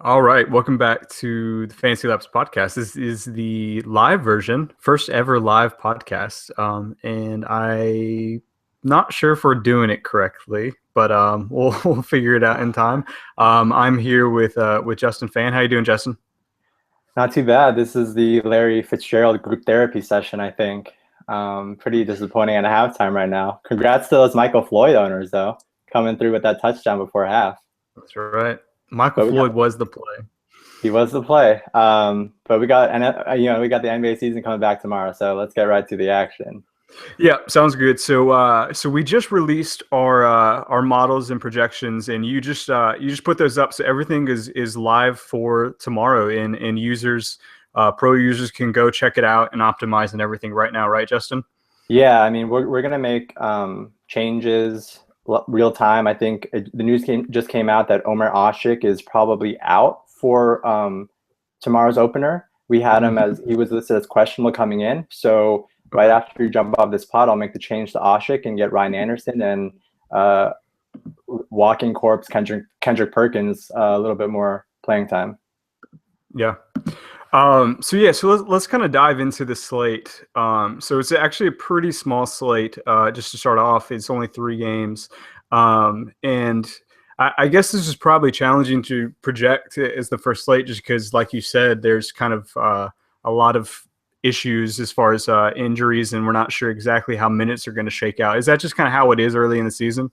All right, welcome back to the Fantasy Labs podcast. This is the live version, first ever live podcast, and I'm not sure if we're doing it correctly, but we'll figure it out in time. I'm here with Justin Fan. How you doing, Justin? Not too bad. This is the Larry Fitzgerald group therapy session, I think. Pretty disappointing at halftime right now. Congrats to those Michael Floyd owners, though, coming through with that touchdown before half. That's right. Michael But we Floyd got was the play. he was the play. But we got and we got the NBA season coming back tomorrow, so let's get right to the action. Yeah, sounds good. So we just released our models and projections, and you just put those up, so everything is live for tomorrow, and users, pro users can go check it out and optimize and everything right now, right, Justin? Yeah, I mean we're gonna make changes real time. I think the news just came out that Omer Ashik is probably out for tomorrow's opener. We had him as he was listed as questionable coming in. So right Okay. after you jump off this pod, I'll make the change to Ashik and get Ryan Anderson and walking corpse Kendrick Perkins a little bit more playing time. Yeah. So let's kind of dive into the slate. So it's actually a pretty small slate. Just to start off, it's only 3 games, and I guess this is probably challenging to project as the first slate, just because, like you said, there's kind of a lot of issues as far as injuries, and we're not sure exactly how minutes are going to shake out. Is that just kind of how it is early in the season?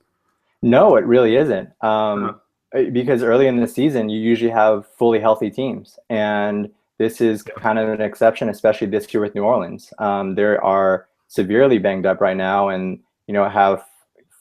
No, it really isn't. Uh, Because early in the season, you usually have fully healthy teams. And this is yeah. kind of an exception, especially this year with New Orleans. They are severely banged up right now and, have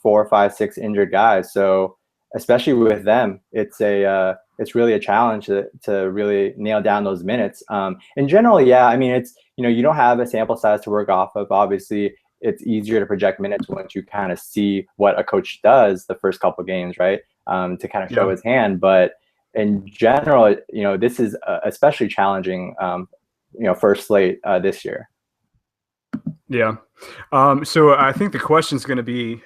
4, 5, 6 injured guys. So especially with them, it's really a challenge to really nail down those minutes. And generally, yeah, I mean, you don't have a sample size to work off of. Obviously, it's easier to project minutes once you kind of see what a coach does the first couple of games, right? To kind of show Yeah. his hand. But in general, this is especially challenging, first slate this year. Yeah. So I think the question is going to be,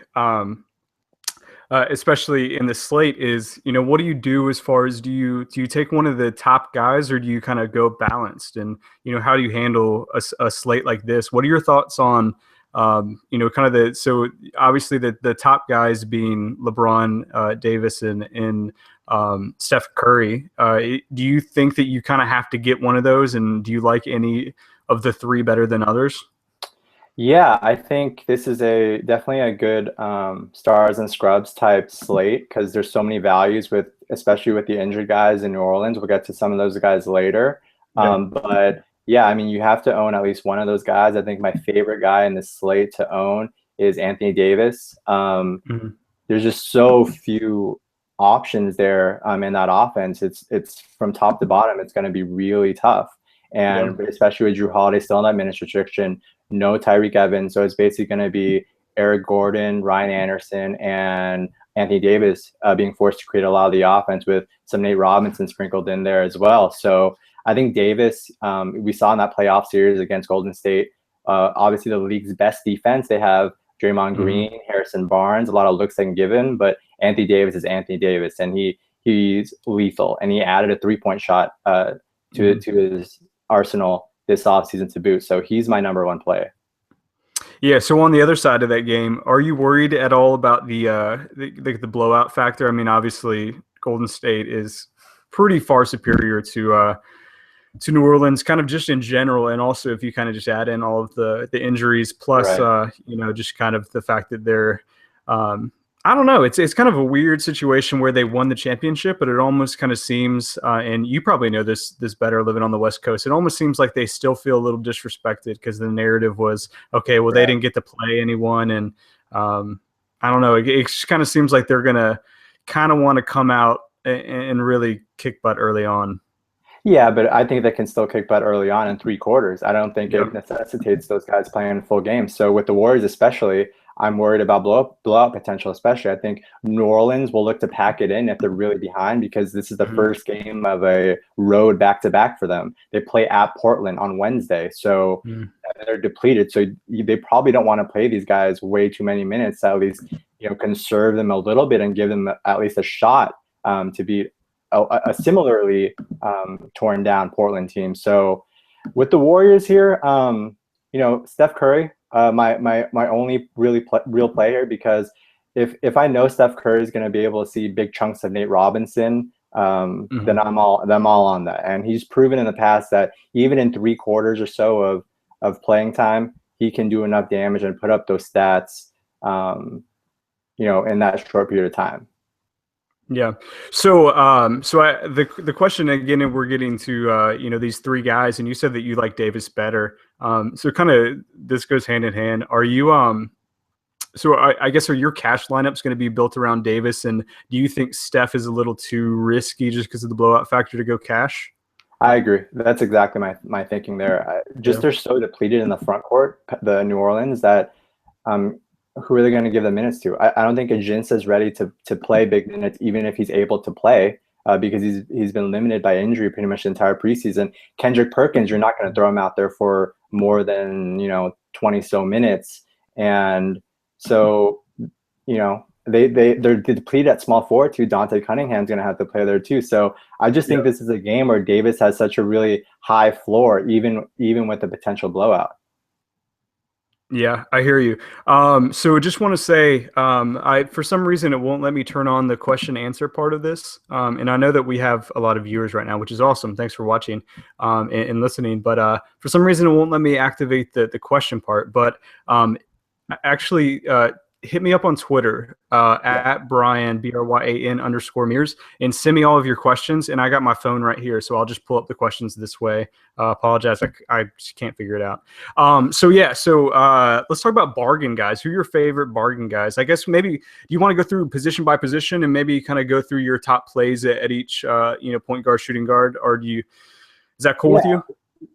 especially in the slate, is what do you do as far as do you take one of the top guys, or do you kind of go balanced? And how do you handle a slate like this? What are your thoughts on kind of so obviously the top guys being LeBron, Davis, and Steph Curry. Do you think that you kind of have to get one of those, and do you like any of the three better than others? Yeah, I think this is definitely a good stars and scrubs type slate because there's so many values especially with the injured guys in New Orleans. We'll get to some of those guys later. Yeah. But yeah, I mean, you have to own at least one of those guys. I think my favorite guy in this slate to own is Anthony Davis. Mhm. There's just so few options there in that offense. It's from top to bottom. It's going to be really tough, Yeah. and especially with Drew Holiday still in that minutes restriction, no Tyreek Evans, so it's basically going to be Eric Gordon, Ryan Anderson, and Anthony Davis being forced to create a lot of the offense with some Nate Robinson sprinkled in there as well. So I think Davis, we saw in that playoff series against Golden State, obviously the league's best defense. They have Draymond Hmm. Green, Harrison Barnes, a lot of looks they can give him, but Anthony Davis is Anthony Davis, and he's lethal. And he added a 3-point shot to his arsenal this offseason to boot. So he's my number one play. Yeah. So on the other side of that game, are you worried at all about the blowout factor? I mean, obviously, Golden State is pretty far superior to New Orleans, kind of just in general, and also if you kind of just add in all of the injuries, plus Right. just kind of the fact that they're, I don't know, it's kind of a weird situation where they won the championship, but it almost kind of seems, and you probably know this better living on the West Coast, it almost seems like they still feel a little disrespected because the narrative was, okay, well, they Right. didn't get to play anyone, and I don't know, it just kind of seems like they're gonna kind of want to come out and really kick butt early on. Yeah, but I think they can still kick butt early on in 3 quarters. I don't think Yeah. it necessitates those guys playing full games. So with the Warriors, especially, I'm worried about blowout potential. Especially, I think New Orleans will look to pack it in if they're really behind because this is the Mhm. first game of a road back-to-back for them. They play at Portland on Wednesday, so Mhm. they're depleted. So they probably don't want to play these guys way too many minutes. To at least conserve them a little bit and give them at least a shot to beat a similarly torn down Portland team. So with the Warriors here, Steph Curry, my only real player, because if I know Steph Curry is going to be able to see big chunks of Nate Robinson, then I'm all on that. And he's proven in the past that even in 3 quarters or so of playing time, he can do enough damage and put up those stats, in that short period of time. Yeah. So, the question again, and we're getting to these 3 guys, and you said that you like Davis better. So kind of this goes hand in hand. Are you So I guess are your cash lineups going to be built around Davis, and do you think Steph is a little too risky just because of the blowout factor to go cash? I agree. That's exactly my thinking there. They're so depleted in the front court, the New Orleans, that who are they going to give the minutes to? I don't think Ajinça is ready to play big minutes, even if he's able to play, because he's been limited by injury pretty much the entire preseason. Kendrick Perkins, you're not going to throw him out there for more than 20 so minutes, and so they're depleted at small forward too. Dante Cunningham's going to have to play there too. So I just think this is a game where Davis has such a really high floor, even with the potential blowout. Yeah, I hear you. So just want to say, for some reason it won't let me turn on the question answer part of this. And I know that we have a lot of viewers right now, which is awesome. Thanks for watching and listening. But for some reason it won't let me activate the question part. But actually, hit me up on Twitter at Bryan BRYAN_Mears and send me all of your questions. And I got my phone right here, so I'll just pull up the questions this way. Apologize, I just can't figure it out. So let's talk about bargain guys. Who are your favorite bargain guys? I guess maybe do you want to go through position by position and maybe kind of go through your top plays at each point guard, shooting guard, or is that cool with you?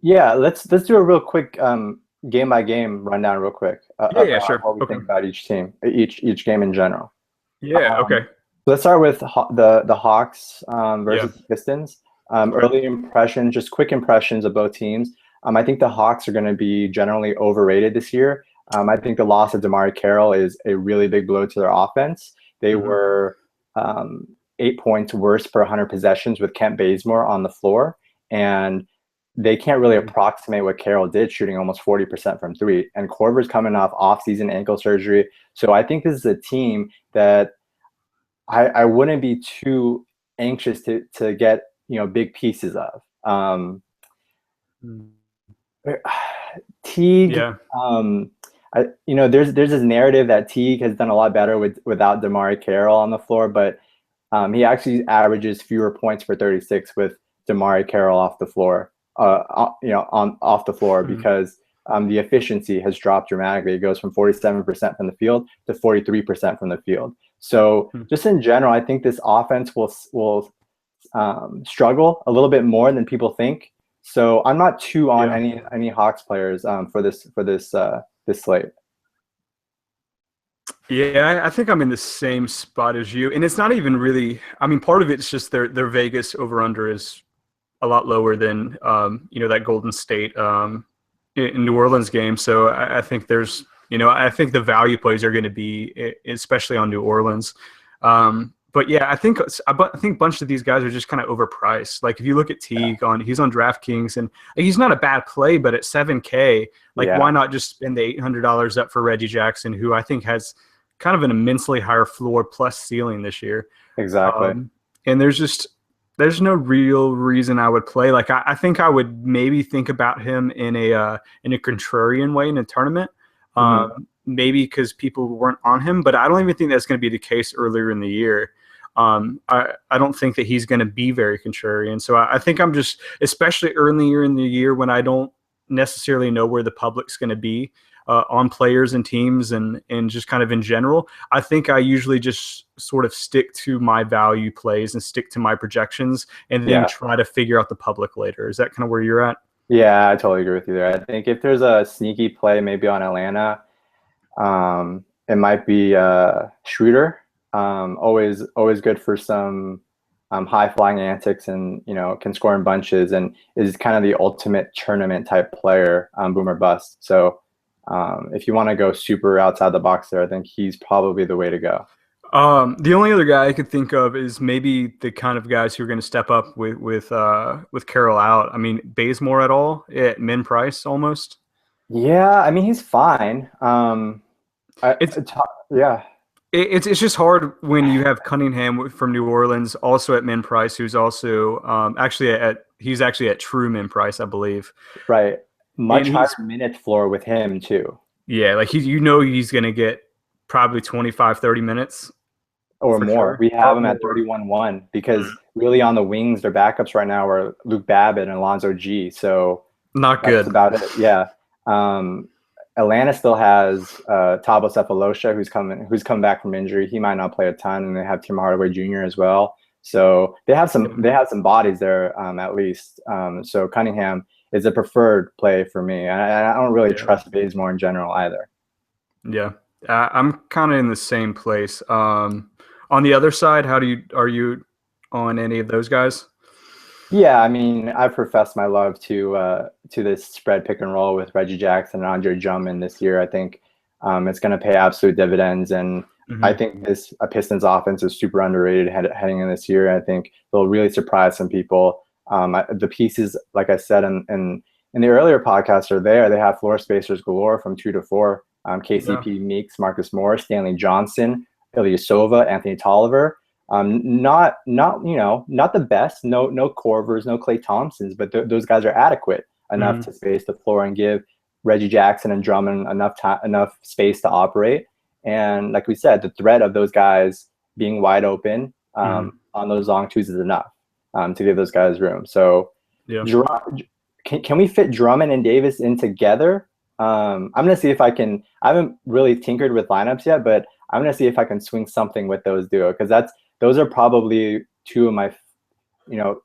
Yeah, let's do a real quick game by game rundown real quick. Sure. What we think about each team, each game in general. Yeah. Okay. Let's start with the Hawks versus the Pistons. Early impressions, just quick impressions of both teams. I think the Hawks are going to be generally overrated this year. I think the loss of DeMar Carroll is a really big blow to their offense. They were 8 points worse per 100 possessions with Kent Bazemore on the floor, and they can't really approximate what Carroll did, shooting almost 40% from 3. And Korver's coming off season ankle surgery. So I think this is a team that I wouldn't be too anxious to get big pieces of. Teague, there's this narrative that Teague has done a lot better without DeMar Carroll on the floor, but he actually averages fewer points per 36 with DeMar Carroll off the floor. Off the floor because the efficiency has dropped dramatically. It goes from 47% from the field to 43% from the field. So just in general, I think this offense will struggle a little bit more than people think. So I'm not too on any Hawks players for this slate. Yeah, I think I'm in the same spot as you, and it's not even really. I mean, part of it's just their Vegas over under is a lot lower than that Golden State in New Orleans game. So I think there's I think the value plays are going to be especially on New Orleans. But yeah, I think a bunch of these guys are just kind of overpriced. Like if you look at Teague he's on DraftKings and he's not a bad play, but at $7K, why not just spend the $800 up for Reggie Jackson, who I think has kind of an immensely higher floor plus ceiling this year. Exactly. And there's no real reason I would play. Like I think I would maybe think about him in a contrarian way in a tournament, maybe because people weren't on him. But I don't even think that's going to be the case earlier in the year. I don't think that he's going to be very contrarian. So I think I'm just, especially earlier in the year when I don't necessarily know where the public's going to be on players and teams and just kind of in general, I think I usually just sort of stick to my value plays and stick to my projections and then try to figure out the public later. Is that kind of where you're at? Yeah, I totally agree with you there. I think if there's a sneaky play maybe on Atlanta, it might be Schroeder. Always good for some high flying antics and can score in bunches and is kind of the ultimate tournament type player, boom or bust. So if you want to go super outside the box there, I think he's probably the way to go. The only other guy I could think of is maybe the kind of guys who are going to step up with Carroll out. I mean, Bazemore at all at min price almost. Yeah, I mean he's fine. It's Yeah, it's just hard when you have Cunningham from New Orleans also at min price, who's also he's actually at true min price, I believe, right. and Much higher he's minute floor with him too, yeah, like he's going to get probably 25, 30 minutes or for more. sure, We have or him at more. 31-1 because really on the wings, their backups right now are Luke Babbitt and Alonzo G. So Not that's good. about it. Yeah. Um, Atlanta still has Thabo Sefolosha, who's come back from injury. He might not play a ton, and they have Tim Hardaway Jr. as well. So they have some bodies there at least. So Cunningham is a preferred play for me. I don't really Yeah. trust Bazemore in general either. Yeah, I'm kind of in the same place. On the other side, are you on any of those guys? Yeah, I mean, I've professed my love to this spread pick and roll with Reggie Jackson and Andre Drummond this year. I think it's going to pay absolute dividends, and I Hmm. think this Pistons offense is super underrated heading in this year. I think they'll really surprise some people. The pieces, like I said in the earlier podcast, are there. They have floor spacers galore from 2 to 4. Yeah. KCP Meeks, Marcus Morris, Stanley Johnson, Ilyasova, Anthony Tolliver. Not the best. No Corvers, no Clay Thompsons, but those guys are adequate enough Hmm. to space the floor and give Reggie Jackson and Drummond enough space to operate. And like we said, the threat of those guys being wide open Hmm. on those long twos is enough to give those guys room. So, Yeah. can we fit Drummond and Davis in together? I'm gonna see if I can. I haven't really tinkered with lineups yet, but I'm gonna see if I can swing something with those duo because those are probably two of my, you know,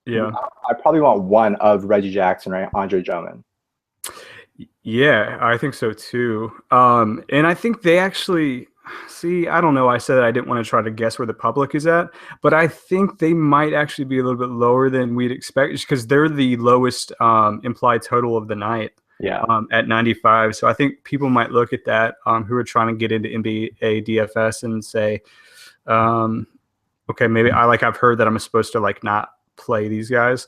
Yeah. I probably want one of Reggie Jackson, right? Andre Drummond. Yeah, I think so too. And I think they actually see, I don't know. I said I didn't want to try to guess where the public is at, but I think they might actually be a little bit lower than we'd expect just because they're the lowest implied total of the night Yeah, at 95. So I think people might look at that who are trying to get into NBA DFS and say, um, okay, maybe I've heard that I'm supposed to like not play these guys.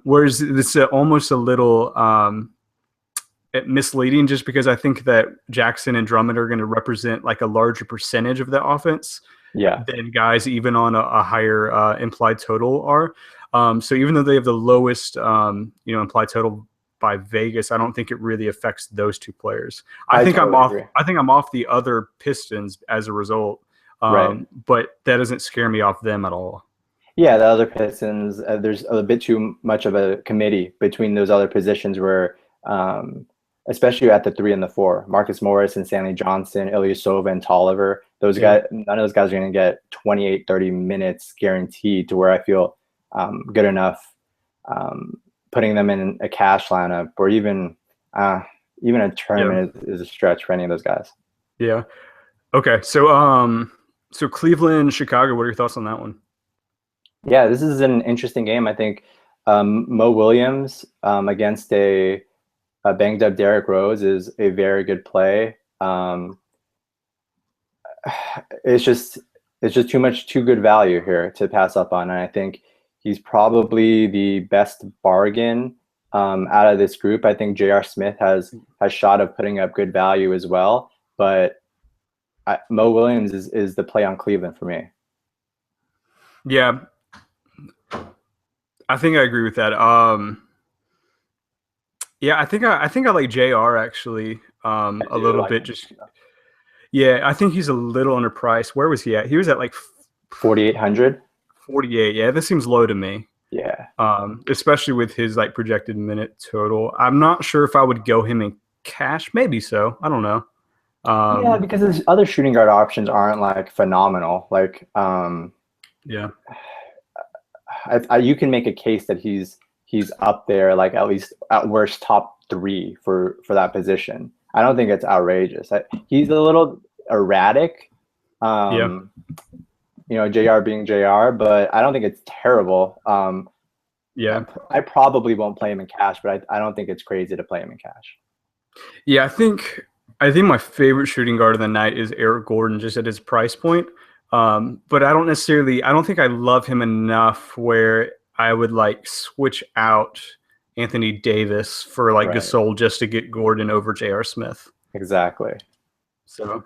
Whereas it's almost a little misleading just because I think that Jackson and Drummond are going to represent like a larger percentage of the offense yeah, than guys even on a higher implied total are. So even though they have the lowest implied total by Vegas, I don't think it really affects those two players. I totally agree. I think I'm off the other Pistons as a result. Right. But that doesn't scare me off them at all. Yeah, the other Pistons, there's a bit too much of a committee between those other positions where, especially at the 3 and the 4, Marcus Morris and Stanley Johnson, Ilyasova and Tolliver, those Yeah. guys, none of those guys are going to get 28, 30 minutes guaranteed to where I feel good enough putting them in a cash lineup or even a Yeah. tournament is a stretch for any of those guys. Yeah. Okay. So Cleveland, Chicago, what are your thoughts on that one? Yeah, this is an interesting game. I think Mo Williams against a banged up Derrick Rose is a very good play. It's just too good value here to pass up on, and I think he's probably the best bargain out of this group. I think J.R. Smith has shot of putting up good value as well, but Mo Williams is the play on Cleveland for me. Yeah, I think I agree with that. Yeah, I think I like JR actually I a do little like bit. Just yeah, I think he's a little underpriced. Where was he at? He was at like 4,800. 48. Yeah, this seems low to me. Yeah. Especially with his like projected minute total. I'm not sure if I would go him in cash. Maybe so. I don't know. Yeah, because his other shooting guard options aren't like phenomenal. Like, Yeah. you can make a case that he's up there, like at least at worst top 3 for that position. I don't think it's outrageous. He's a little erratic, Yeah. Jr. being Jr. But I don't think it's terrible. Yeah. I probably won't play him in cash, but I don't think it's crazy to play him in cash. Yeah, I think my favorite shooting guard of the night is Eric Gordon, just at his price point. But I don't think I love him enough where I would like switch out Anthony Davis for like Right. Gasol just to get Gordon over J.R. Smith. Exactly. So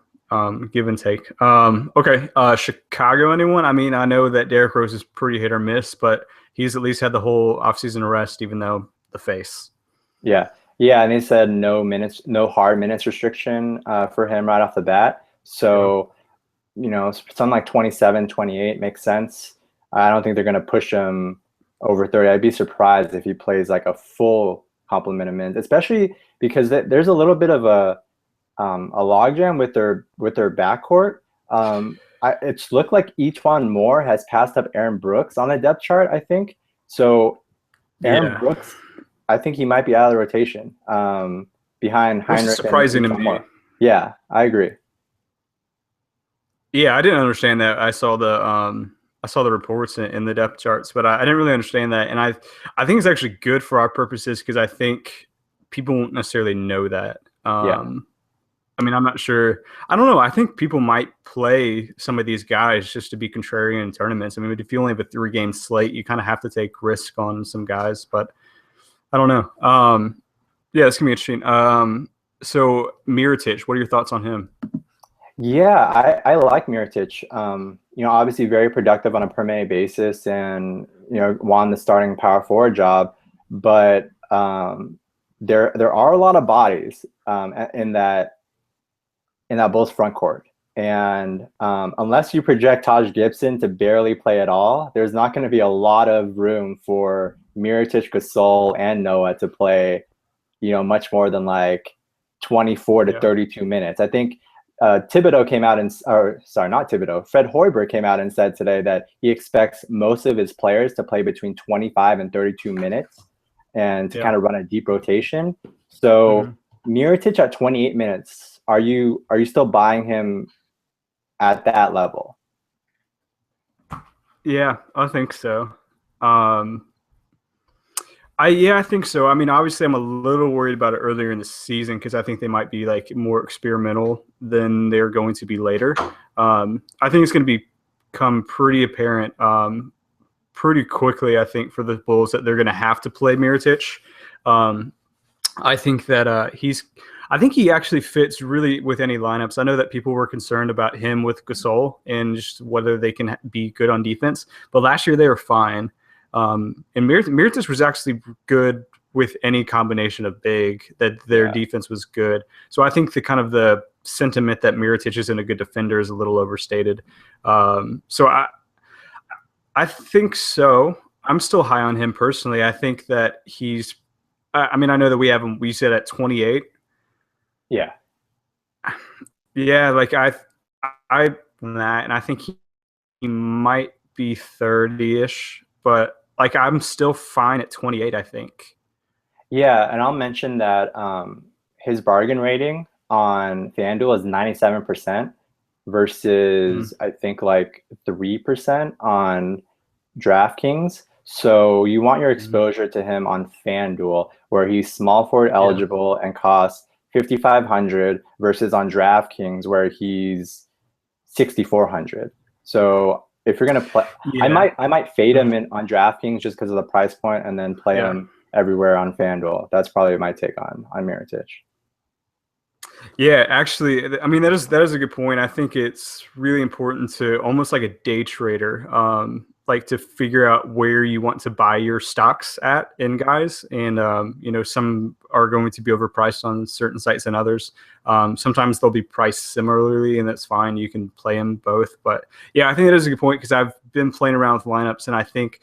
give and take. Okay. Chicago, anyone? I mean, I know that Derrick Rose is pretty hit or miss, but he's at least had the whole offseason rest, even though the face. Yeah. Yeah. And they said no hard minutes restriction for him right off the bat. So, something like 27, 28 makes sense. I don't think they're going to push him over 30. I'd be surprised if he plays like a full complement of minutes, especially because there's a little bit of a logjam with their backcourt. It's looked like E'Twaun Moore has passed up Aaron Brooks on the depth chart, I think. So Aaron Brooks, I think he might be out of the rotation behind Heinrich. Which is surprising to me. Moore. Yeah, I agree. Yeah, I didn't understand that. I saw the reports in the depth charts, but I didn't really understand that. And I think it's actually good for our purposes because I think people won't necessarily know that. I mean, I'm not sure. I don't know. I think people might play some of these guys just to be contrarian in tournaments. I mean, if you only have a 3-game slate, you kind of have to take risk on some guys, but I don't know. Yeah, it's going to be interesting. So Mirotic, what are your thoughts on him? Yeah, I like Mirotic. Obviously very productive on a per minute basis and, won the starting power forward job. But there are a lot of bodies in that Bulls front court. And unless you project Taj Gibson to barely play at all, there's not going to be a lot of room for Mirotic, Gasol, and Noah to play, much more than like 24 to 32 minutes. I think Thibodeau came out Fred Hoiberg came out and said today that he expects most of his players to play between 25 and 32 minutes and to kind of run a deep rotation. So Mirotic at 28 minutes, are you still buying him at that level? Yeah, I think so. I think so. I mean, obviously, I'm a little worried about it earlier in the season because I think they might be like more experimental than they're going to be later. I think it's going to become pretty apparent pretty quickly. I think for the Bulls that they're going to have to play Mirotic. I think that I think he actually fits really with any lineups. I know that people were concerned about him with Gasol and just whether they can be good on defense, but last year they were fine. And Mirotic was actually good with any combination of big, that their defense was good. So I think the sentiment that Mirotic isn't a good defender is a little overstated. So I think so. I'm still high on him personally. I think that I know that we have him, we said at 28. Yeah. Yeah. Like and I think he might be 30-ish, but like I'm still fine at 28, I think. Yeah, and I'll mention that his bargain rating on FanDuel is 97% versus I think like 3% on DraftKings. So you want your exposure to him on FanDuel, where he's small forward eligible and costs $5,500 versus on DraftKings where he's $6,400. So if you're gonna play, I might fade him on DraftKings just because of the price point, and then play him everywhere on FanDuel. That's probably my take on Mirotic. Yeah, actually, I mean that is a good point. I think it's really important to almost like a day trader, like to figure out where you want to buy your stocks at in guys, and some are going to be overpriced on certain sites than others. Sometimes they'll be priced similarly, and that's fine. You can play them both, but yeah, I think that is a good point because I've been playing around with lineups, and I think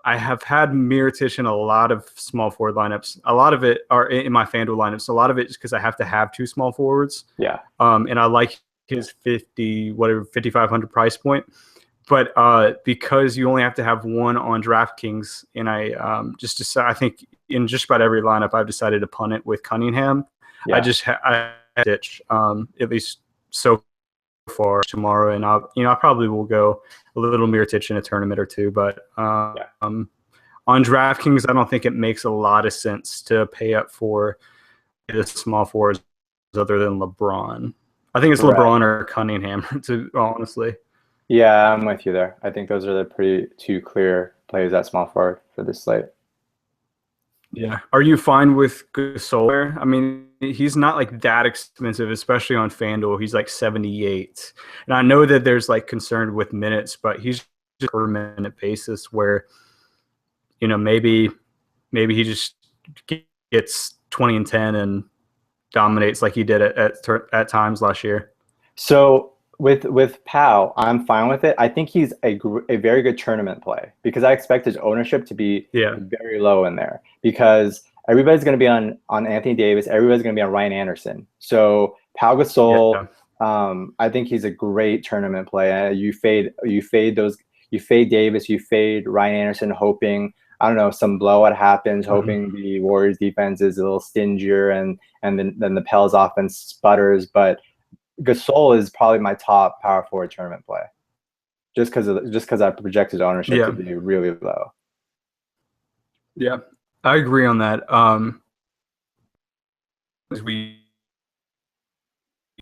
I have had Mirotic in a lot of small forward lineups. A lot of it are in my FanDuel lineups. A lot of it is because I have to have 2 small forwards. Yeah. And I like his 5,500 price point. But because you only have to have 1 on DraftKings, and I just decided, I think in just about every lineup, I've decided to punt it with Cunningham. Yeah. I ditch at least so far tomorrow, and I probably will go a little Mirotic in a tournament or two. But on DraftKings, I don't think it makes a lot of sense to pay up for the small forwards other than LeBron. I think it's LeBron or Cunningham, to honestly. Yeah, I'm with you there. I think those are the pretty two clear plays at small forward for this slate. Yeah. Are you fine with Gasol? I mean, he's not like that expensive, especially on FanDuel. He's like 78. And I know that there's like concern with minutes, but he's just per minute basis where, maybe he just gets 20 and 10 and dominates like he did at times last year. So with Powell, I'm fine with it. I think he's a very good tournament play because I expect his ownership to be Yeah. very low in there because everybody's going to be on Anthony Davis. Everybody's going to be on Ryan Anderson. So Pau Gasol, Yeah. I think he's a great tournament play. You fade Davis, you fade Ryan Anderson, hoping I don't know some blowout happens, hoping the Warriors defense is a little stingier and then the Pels offense sputters, but Gasol is probably my top power forward tournament play, just because I projected ownership to Yeah. be really low. Yeah. I agree on that. As we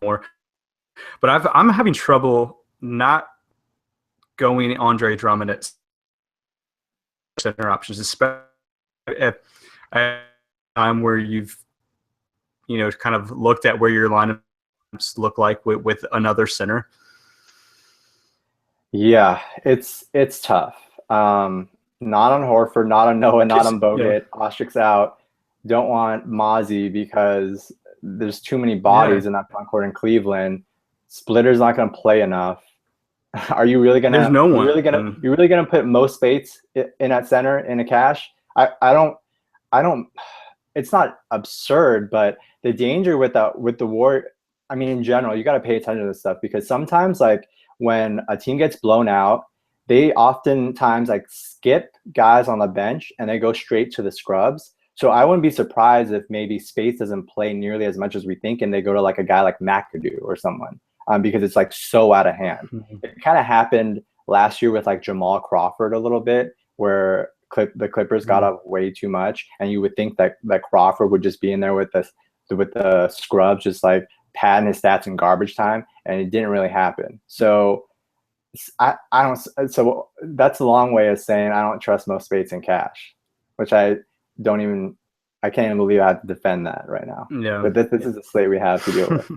more, but I'm having trouble not going Andre Drummond at center options, especially at a time where you've kind of looked at where your lineups look like with another center. Yeah, it's tough. Not on Horford, not on Noah, not on Bogut. Yeah. Ostrik's out. Don't want Mozzie because there's too many bodies in that front court in Cleveland. Splitter's not going to play enough. Are you really gonna? There's no one. You're really gonna put Mo Spates in at center in a cash? I don't. It's not absurd, but the danger with the war. I mean, in general, you got to pay attention to this stuff because sometimes, like when a team gets blown out, they oftentimes like skip guys on the bench and they go straight to the scrubs. So I wouldn't be surprised if maybe Spates doesn't play nearly as much as we think, and they go to like a guy like McAdoo or someone. Because it's like so out of hand. It kind of happened last year with like Jamal Crawford a little bit, where the Clippers got up way too much, and you would think that Crawford would just be in there with the scrubs, just like padding his stats in garbage time, and it didn't really happen. So I don't. So that's a long way of saying I don't trust Mo Spates in cash, which I can't even believe I have to defend that right now. Yeah. But this is a slate we have to deal with.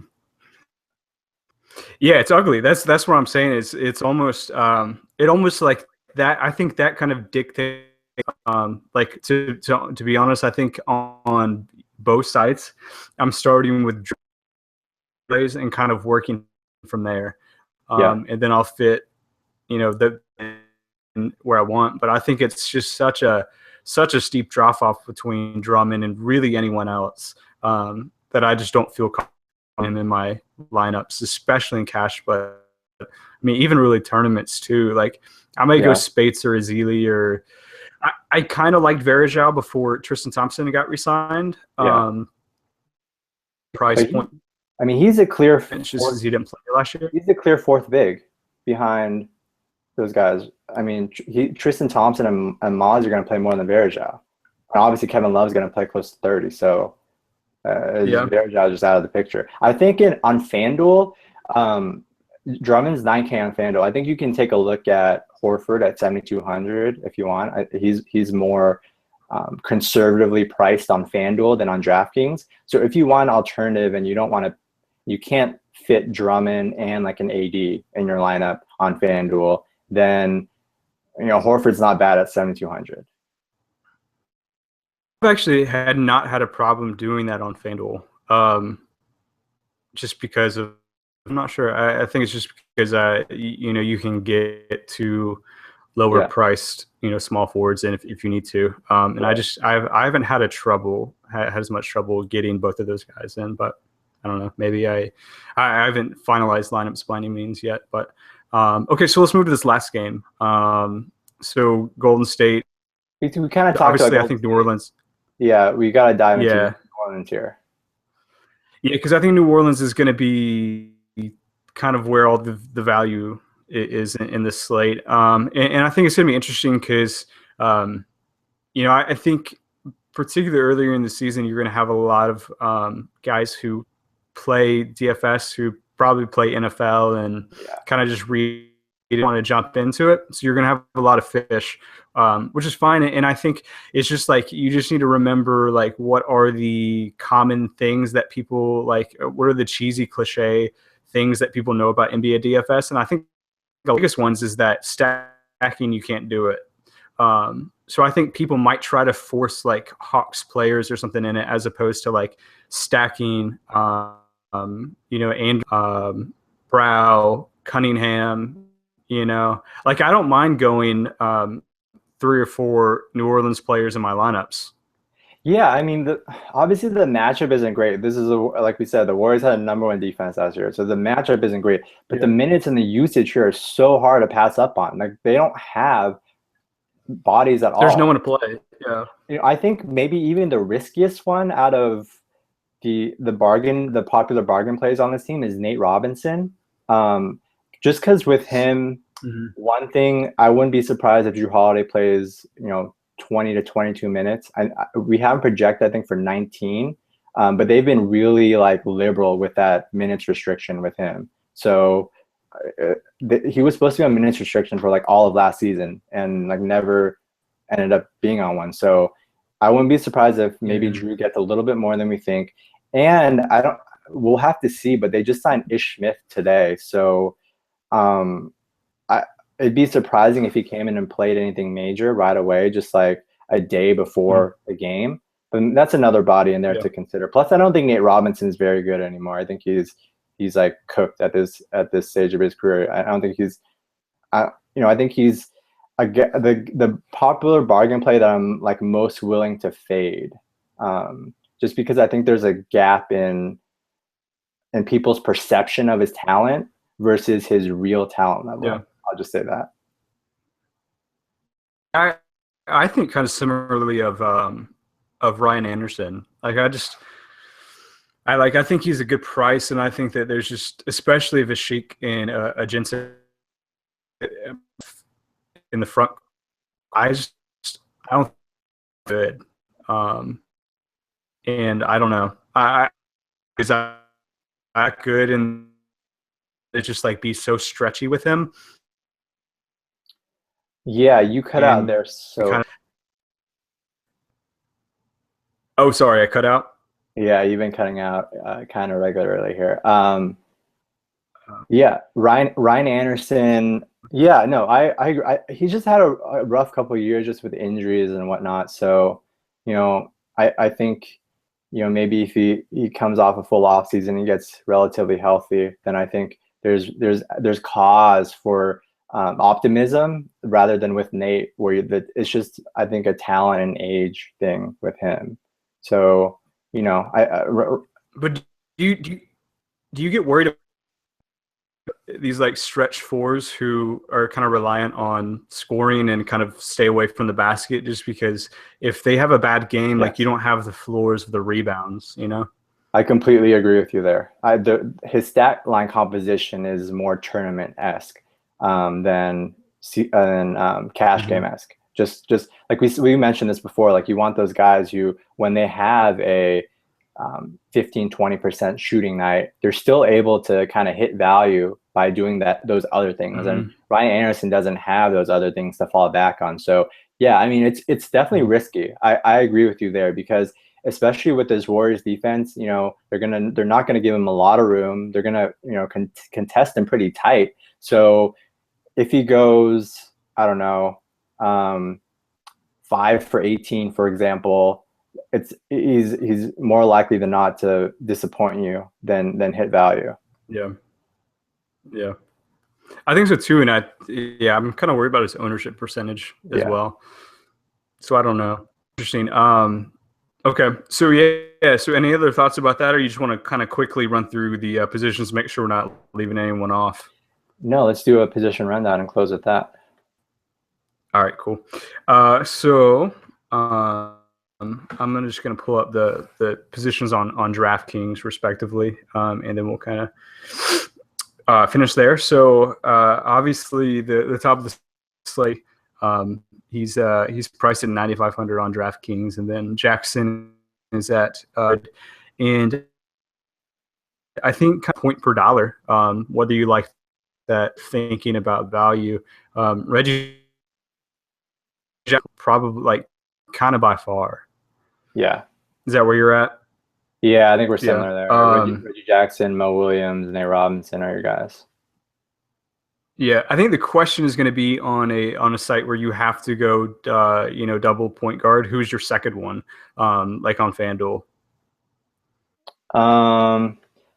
Yeah, it's ugly. That's what I'm saying. It's almost it almost like that. I think that kind of dictates. Like to be honest, I think on both sides, I'm starting with plays and kind of working from there, and then I'll fit, the where I want. But I think it's just such a steep drop off between Drummond and really anyone else that I just don't feel comfortable in my lineups, especially in cash. But I mean, even really tournaments too. Like I might go Spates or Ezeli, or I kind of liked Varejao before Tristan Thompson got re-signed. Price point. I mean, he's a clear just because he didn't play last year. He's a clear fourth big behind those guys. I mean, Tristan Thompson and Maz are going to play more than Varejao. And obviously, Kevin Love's going to play close to 30. So Varejao just out of the picture. I think on FanDuel, Drummond's 9K on FanDuel. I think you can take a look at Horford at 7,200 if you want. He's more conservatively priced on FanDuel than on DraftKings. So if you want an alternative and you can't fit Drummond and like an AD in your lineup on FanDuel, then Horford's not bad at 7,200. I've actually not had a problem doing that on FanDuel, just because of, I'm not sure. I think it's just because you can get to lower priced small forwards, and if you need to, and I haven't had as much trouble getting both of those guys in, but I don't know. Maybe I haven't finalized lineups by any means yet, but okay. So let's move to this last game. So Golden State. We kind of talked obviously. about I think New Orleans. Yeah, we got to dive into New Orleans here. Yeah, because I think New Orleans is going to be kind of where all the value is in this slate. And I think it's going to be interesting because, I think particularly earlier in the season, you're going to have a lot of guys who play DFS who probably play NFL and kind of just read didn't want to jump into it. So you're going to have a lot of fish, which is fine. And I think it's just like, you just need to remember, like, what are the common things that people like, what are the cheesy cliche things that people know about NBA DFS? And I think the biggest ones is that stacking, you can't do it. So I think people might try to force like Hawks players or something in it, as opposed to like stacking, and Brow, Cunningham, like I don't mind going 3 or 4 New Orleans players in my lineups. Yeah, I mean, obviously the matchup isn't great. This is like we said, the Warriors had a #1 defense last year, so the matchup isn't great. But the minutes and the usage here are so hard to pass up on. Like they don't have bodies at all. There's no one to play. Yeah, I think maybe even the riskiest one out of the popular bargain plays on this team is Nate Robinson. Just because with him, one thing, I wouldn't be surprised if Jrue Holiday plays, 20 to 22 minutes. We haven't projected, I think, for 19, but they've been really like liberal with that minutes restriction with him. So he was supposed to be on minutes restriction for like all of last season and like never ended up being on one. So I wouldn't be surprised if maybe Jrue gets a little bit more than we think. And we'll have to see, but they just signed Ish Smith today. So it'd be surprising if he came in and played anything major right away, just like a day before the game. But that's another body in there to consider. Plus, I don't think Nate Robinson is very good anymore. I think he's like cooked at this stage of his career. I don't think I think he's the popular bargain play that I'm like most willing to fade, just because I think there's a gap in people's perception of his talent versus his real talent level. Yeah. I'll just say that. I think kind of similarly of Ryan Anderson. Like I think he's a good price, and I think that there's just, especially if a Sheik and a Jensen in the front, I don't good. And I don't know. Is that good, and it just like be so stretchy with him? Yeah, you cut out there. So oh, sorry, I cut out. Yeah, you've been cutting out kind of regularly here. Yeah, Ryan Anderson. Yeah, no, I he just had a rough couple of years just with injuries and whatnot. So, I think, maybe if he comes off a full off season and gets relatively healthy, then I think there's cause for optimism rather than with Nate, where it's just, I think, a talent and age thing with him. So, but do you get worried about these like stretch fours who are kind of reliant on scoring and kind of stay away from the basket, just because if they have a bad game, like you don't have the floors of the rebounds, I completely agree with you there. His stat line composition is more tournament-esque than cash game-esque. Just like we mentioned this before, like you want those guys who, when they have a 15-20% shooting night, they're still able to kind of hit value by doing those other things. And Ryan Anderson doesn't have those other things to fall back on. So yeah, I mean, it's definitely risky. I agree with you there, because especially with this Warriors defense, they're not gonna give him a lot of room. They're gonna contest him pretty tight. So if he goes, I don't know, 5 for 18, for example, he's more likely than not to disappoint you than hit value. Yeah, I think so too. And I'm kind of worried about his ownership percentage as well. So I don't know. Interesting. Okay. So so any other thoughts about that, or you just want to kind of quickly run through the positions, make sure we're not leaving anyone off? No, let's do a position rundown and close with that. All right, cool. I'm just going to pull up the positions on DraftKings respectively, and then we'll kind of finish there. So obviously the top of the slate, he's priced at 9,500 on DraftKings, and then Jackson is at and I think point per dollar, whether you like that thinking about value. Reggie probably like kind of by far. Yeah. Is that where you're at? Yeah, I think we're similar there. Um, Reggie Jackson, Mo Williams, Nate Robinson are your guys. Yeah, I think the question is going to be on a site where you have to go, double point guard. Who's your second one? Like on FanDuel. Let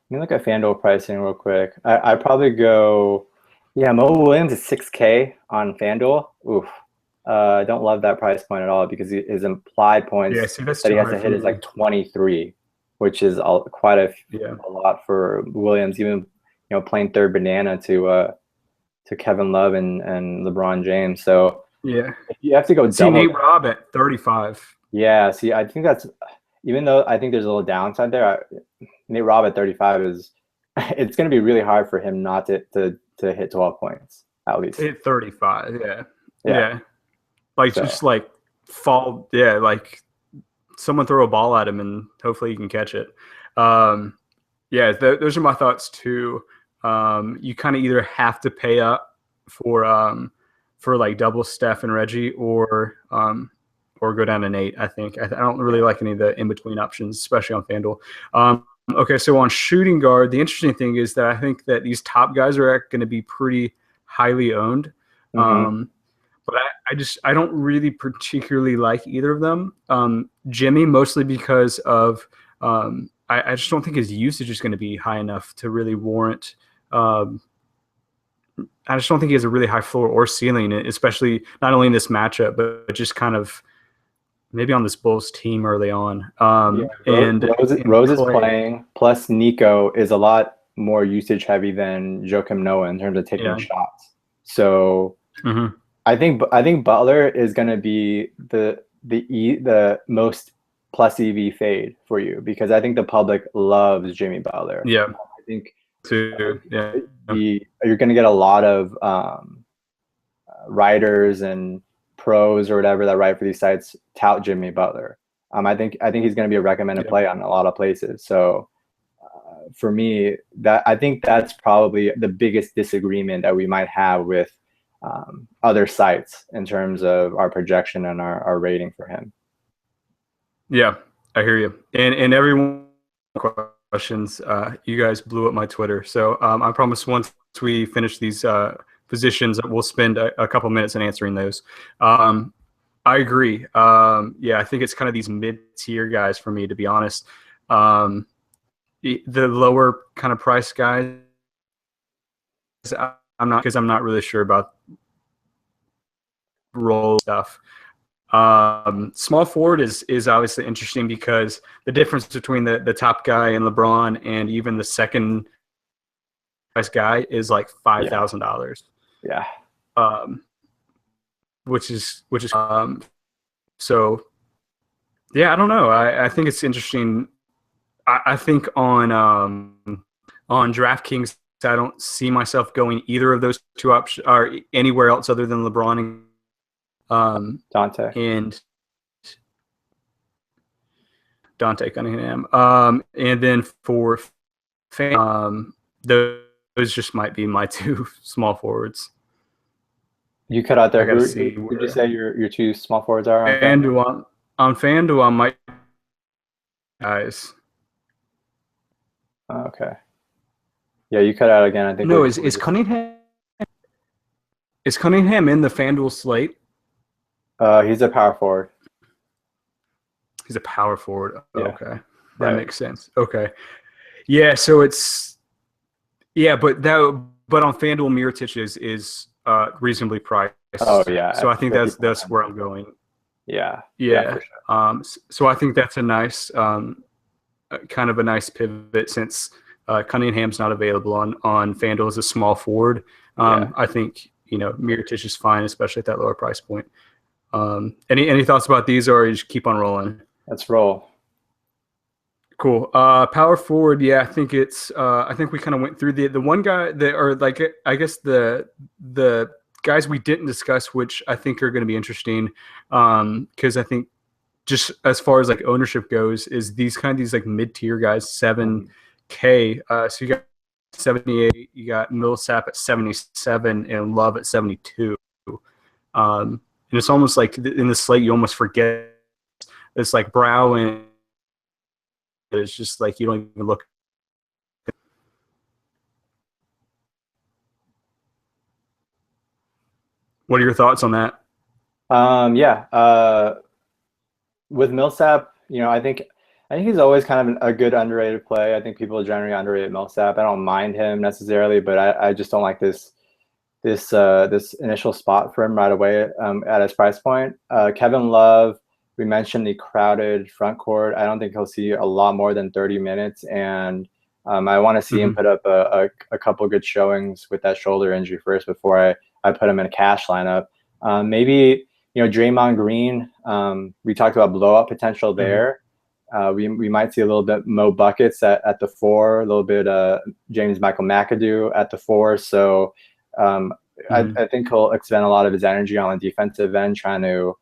me look at FanDuel pricing real quick. I'd probably go, yeah, Mo Williams is 6K on FanDuel. Oof. I don't love that price point at all because his implied points Yeah, see, that's that too he has high to for hit is me. like 23, which is quite a Yeah. lot for Williams, even playing third banana to Kevin Love and LeBron James. So Yeah. if you have to go See, double. Nate Robb at 35. Yeah, see, I think that's, even though I think there's a little downside there, Nate Robb at 35 is, it's going to be really hard for him not to hit 12 points at least. Hit 35. Yeah. Yeah. Yeah. Like So. just like fall. Yeah. Like someone throw a ball at him and hopefully he can catch it. Yeah. Those are my thoughts too. You kind of either have to pay up for like double Steph and Reggie or go down to Nate. I think I don't really like any of the in between options, especially on FanDuel. Okay, so on shooting guard, the interesting thing is that I think that these top guys are going to be pretty highly owned. Mm-hmm. But I don't really particularly like either of them. Jimmy, mostly because of I just don't think his usage is going to be high enough to really warrant. I just don't think he has a really high floor or ceiling, especially not only in this matchup, but just kind of maybe on this Bulls team early on. Rose is playing, plus Nico is a lot more usage heavy than Joakim Noah in terms of taking shots. So I think Butler is going to be the most plus EV fade for you because I think the public loves Jimmy Butler. Yeah, I think too. Yeah, you're going to get a lot of writers and pros or whatever that write for these sites tout Jimmy Butler. I think he's going to be a recommended play on a lot of places. So for me, I think that's probably the biggest disagreement that we might have with other sites in terms of our projection and our rating for him. Yeah, I hear you. And everyone questions, you guys blew up my Twitter. So I promise once we finish these positions, we'll spend a couple minutes in answering those. I agree. Yeah, I think it's kind of these mid-tier guys for me, to be honest. The lower kind of price guys, I'm not really sure about role stuff. Small forward is obviously interesting because the difference between the top guy and LeBron and even the second price guy is like $5,000. Yeah. Which is so yeah, I don't know. I think it's interesting. I think on DraftKings, I don't see myself going either of those two options or anywhere else other than LeBron and Dante Cunningham. And then for those just might be my two small forwards. You cut out there. Who did you say your two small forwards are? On FanDuel, I might guys. Okay. Yeah, you cut out again. I think. No, is Cunningham? Is Cunningham in the FanDuel slate? He's a power forward. He's a power forward. Yeah. Okay, that makes sense. Okay, yeah. So it's but on FanDuel, Mirotic is reasonably priced. Oh yeah. So I think that's where I'm going. Yeah. Yeah. For sure. So I think that's a nice kind of a nice pivot since Cunningham's not available on FanDuel as a small forward. I think Mirotic is fine, especially at that lower price point. Any thoughts about these, or you just keep on rolling? Let's roll. Cool. Power forward. Yeah, I think it's. I think we kind of went through the one guy that, or like I guess the guys we didn't discuss, which I think are going to be interesting, because I think just as far as like ownership goes, is these like mid-tier guys, 7K. So you got 78. You got Millsap at 77 and Love at 72. And it's almost like in the slate, you almost forget it's like Brow, and it's just like you don't even look. What are your thoughts on that? With Millsap, I think he's always kind of a good underrated play. I think people generally underrate Millsap. I don't mind him necessarily, but I just don't like this initial spot for him right away at his price point. Kevin Love, we mentioned the crowded front court. I don't think he'll see a lot more than 30 minutes, and I want to see him put up a couple good showings with that shoulder injury first before I put him in a cash lineup. Maybe Draymond Green. We talked about blow up potential there. We might see a little bit Mo buckets at the 4, a little bit James Michael McAdoo at the 4. So I think he'll expend a lot of his energy on the defensive end, trying to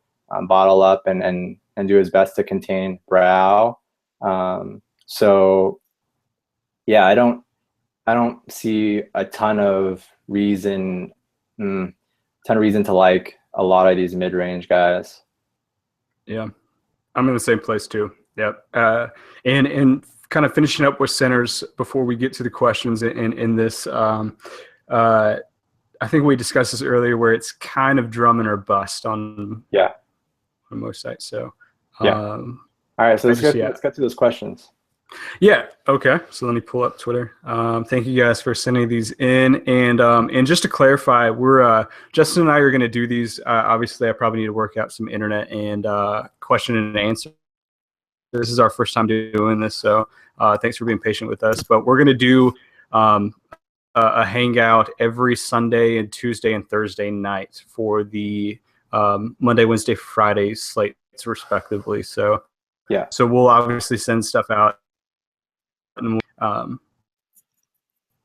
bottle up and do his best to contain Brow. So yeah, I don't see a ton of reason to like a lot of these mid-range guys. Yeah, I'm in the same place too. Yep. And kind of finishing up with centers before we get to the questions in this, I think we discussed this earlier, where it's kind of Drummond or bust on most sites. So all right, so let's get to those questions. Yeah. Okay. So let me pull up Twitter. Thank you guys for sending these in. And just to clarify, we're Justin and I are going to do these. Obviously, I probably need to work out some internet and question and answer. This is our first time doing this, so thanks for being patient with us. But we're going to do a hangout every Sunday and Tuesday and Thursday night for the Monday, Wednesday, Friday slates respectively. So so we'll obviously send stuff out.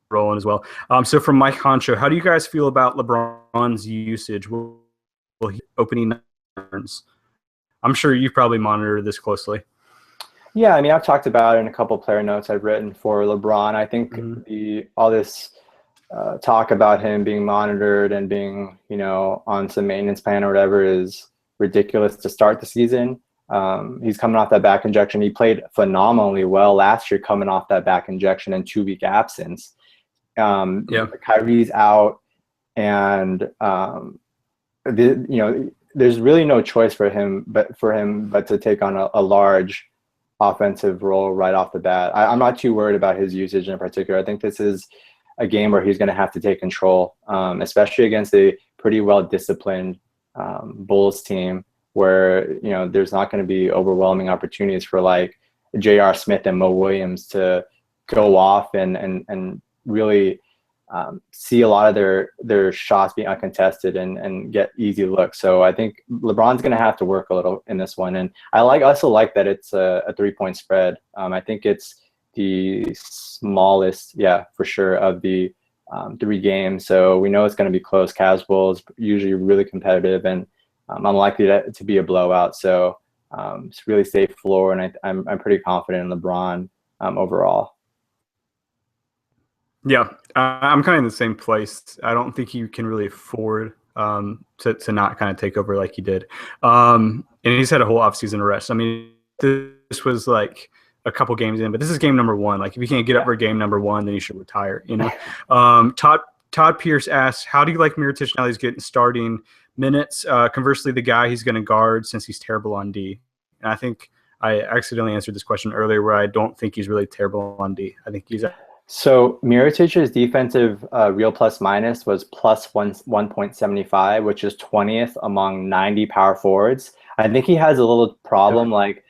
Rolling as well. So from Mike Honcho, how do you guys feel about LeBron's usage? Will he opening turns? I'm sure you've probably monitored this closely. Yeah, I mean, I've talked about it in a couple player notes I've written for LeBron. I think all this talk about him being monitored and being, on some maintenance plan or whatever is ridiculous to start the season. He's coming off that back injection. He played phenomenally well last year coming off that back injection and 2-week absence. Kyrie's out, and there's really no choice for him but to take on a large offensive role right off the bat. I'm not too worried about his usage in particular. I think this is a game where he's going to have to take control, especially against a pretty well-disciplined Bulls team, where there's not going to be overwhelming opportunities for like J.R. Smith and Mo Williams to go off and really see a lot of their shots being uncontested and get easy looks. So I think LeBron's going to have to work a little in this one. And I also like that it's a 3-point spread. I think it's the smallest, for sure, of the 3 games. So we know it's going to be close. Cavs Bulls usually really competitive and unlikely to be a blowout. So it's really safe floor, and I'm pretty confident in LeBron overall. Yeah, I'm kind of in the same place. I don't think you can really afford to not kind of take over like he did. And he's had a whole offseason rest. I mean, this was like a couple games in, but this is game number 1. Like, if you can't get up for game number 1, then you should retire, Todd Pierce asks, how do you like Mirotic now he's getting starting minutes? Conversely, the guy he's going to guard since he's terrible on D. And I think I accidentally answered this question earlier, where I don't think he's really terrible on D. I think he's So Mirotic's defensive real plus minus was plus 1.75, which is 20th among 90 power forwards. I think he has a little problem like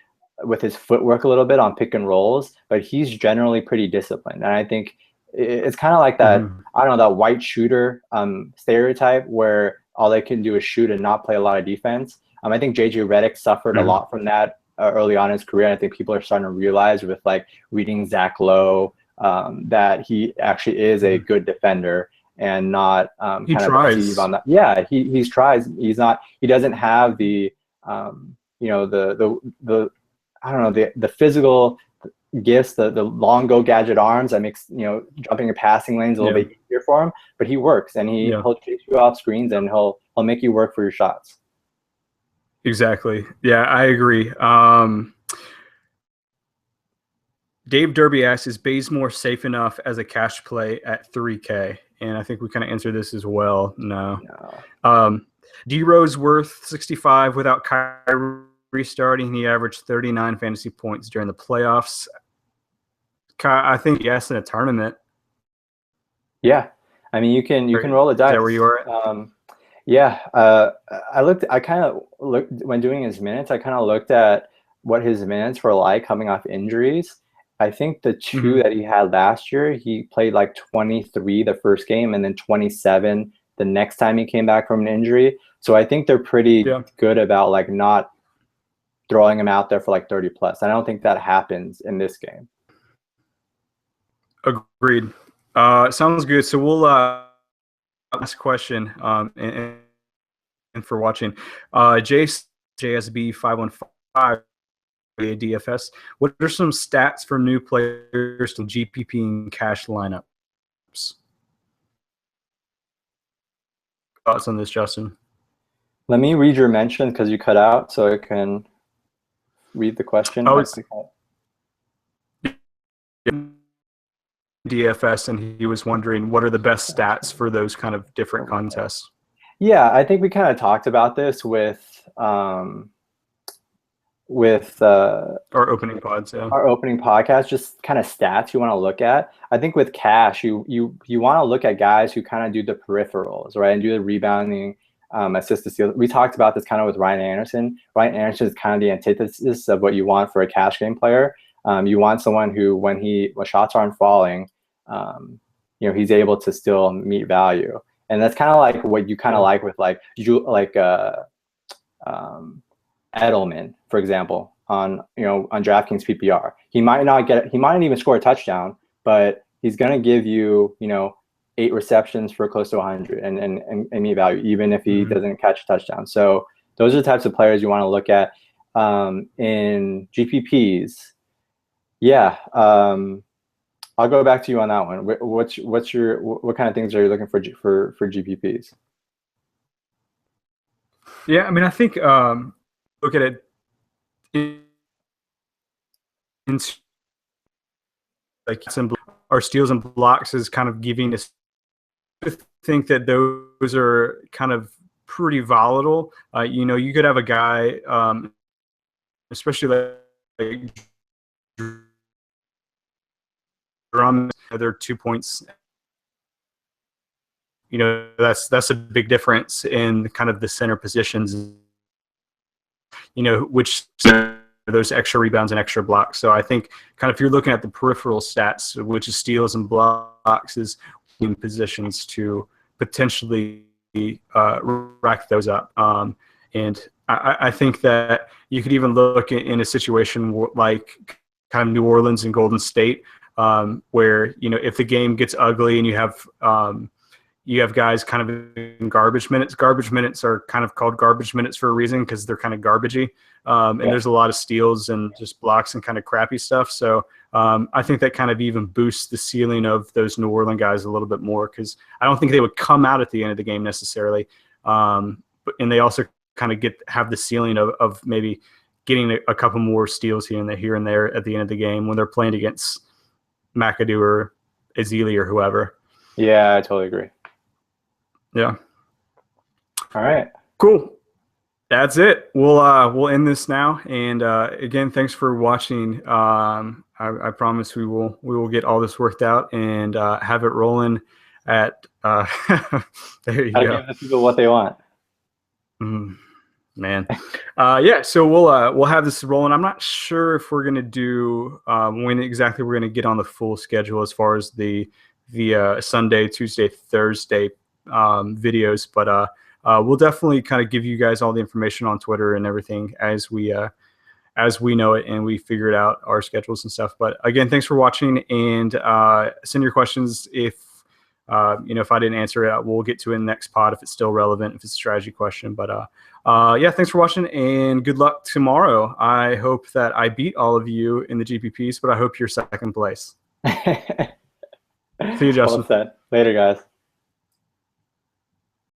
with his footwork a little bit on pick and rolls, but he's generally pretty disciplined. And I think it's kind of like that, I don't know, that white shooter stereotype where all they can do is shoot and not play a lot of defense. I think JJ Redick suffered a lot from that early on in his career. And I think people are starting to realize with like reading Zach Lowe, that he actually is a good defender and not he kind tries. of on that. Yeah, he tries. He doesn't have the the I don't know, the physical gifts, the long go gadget arms that makes jumping your passing lanes a little bit easier for him. But he works, and he'll chase you off screens, and he'll make you work for your shots. Exactly. Yeah, I agree. Dave Derby asks, is Bazemore safe enough as a cash play at 3K? And I think we kind of answered this as well. No. D-Rose worth 65 without Kyrie restarting. He averaged 39 fantasy points during the playoffs. I think yes in a tournament. Yeah, I mean you can roll the dice. Is that where you are? Yeah, I kind of looked when doing his minutes. I kind of looked at what his minutes were like coming off injuries. I think the two that he had last year, he played like 23 the first game and then 27 the next time he came back from an injury. So I think they're pretty good about like not throwing him out there for like 30 plus. I don't think that happens in this game. Agreed. Sounds good. So we'll last question and for watching. JSB 515 DFS. What are some stats for new players to GPP and cash lineups? Thoughts on this, Justin? Let me read your mention because you cut out, so I can read the question. Oh, it's DFS, and he was wondering what are the best stats for those kind of different contests. Yeah, I think we kind of talked about this with our opening pods, our opening podcast, just kind of stats you want to look at. I think with cash, you want to look at guys who kind of do the peripherals, right, and do the rebounding, assist to steal. We talked about this kind of with Ryan Anderson. Ryan Anderson is kind of the antithesis of what you want for a cash game player. You want someone who, when shots aren't falling, he's able to still meet value, and that's kind of like what you kind of like with Edelman, for example, on DraftKings PPR. He might not even score a touchdown, but he's gonna give you 8 receptions for close to 100 and meet value, even if he doesn't catch a touchdown. So those are the types of players you want to look at in GPPs. Yeah, I'll go back to you on that one. What kind of things are you looking for GPPs? Yeah, I mean, I think look at it in like our steals and blocks is kind of giving us. I think that those are kind of pretty volatile. You could have a guy, especially like Drum, they're 2 points. That's a big difference in kind of the center positions. Which those extra rebounds and extra blocks. So I think kind of if you're looking at the peripheral stats, which is steals and blocks, is in positions to potentially rack those up. And I think that you could even look in a situation like kind of New Orleans and Golden State, where if the game gets ugly and you have guys kind of in garbage minutes. Garbage minutes are kind of called garbage minutes for a reason because they're kind of garbagey. And there's a lot of steals and just blocks and kind of crappy stuff. So I think that kind of even boosts the ceiling of those New Orleans guys a little bit more because I don't think they would come out at the end of the game necessarily. And they also kind of have the ceiling of maybe getting a couple more steals here and there at the end of the game when they're playing against McAdoo or Ezeli or whoever. Yeah, I totally agree. Yeah. All right. Cool. That's it. We'll end this now. And again, thanks for watching. I promise we will get all this worked out and have it rolling at there you go. Give the people what they want. Man. Yeah, so we'll have this rolling. I'm not sure if we're gonna do when exactly we're gonna get on the full schedule as far as the Sunday, Tuesday, Thursday videos, but we'll definitely kind of give you guys all the information on Twitter and everything as we know it and we figured out our schedules and stuff. But again, thanks for watching and send your questions if if I didn't answer it, we'll get to it in the next pod if it's still relevant, if it's a strategy question. But yeah, thanks for watching and good luck tomorrow. I hope that I beat all of you in the GPPs, but I hope you're second place. See you, Justin. Well said. Later, guys.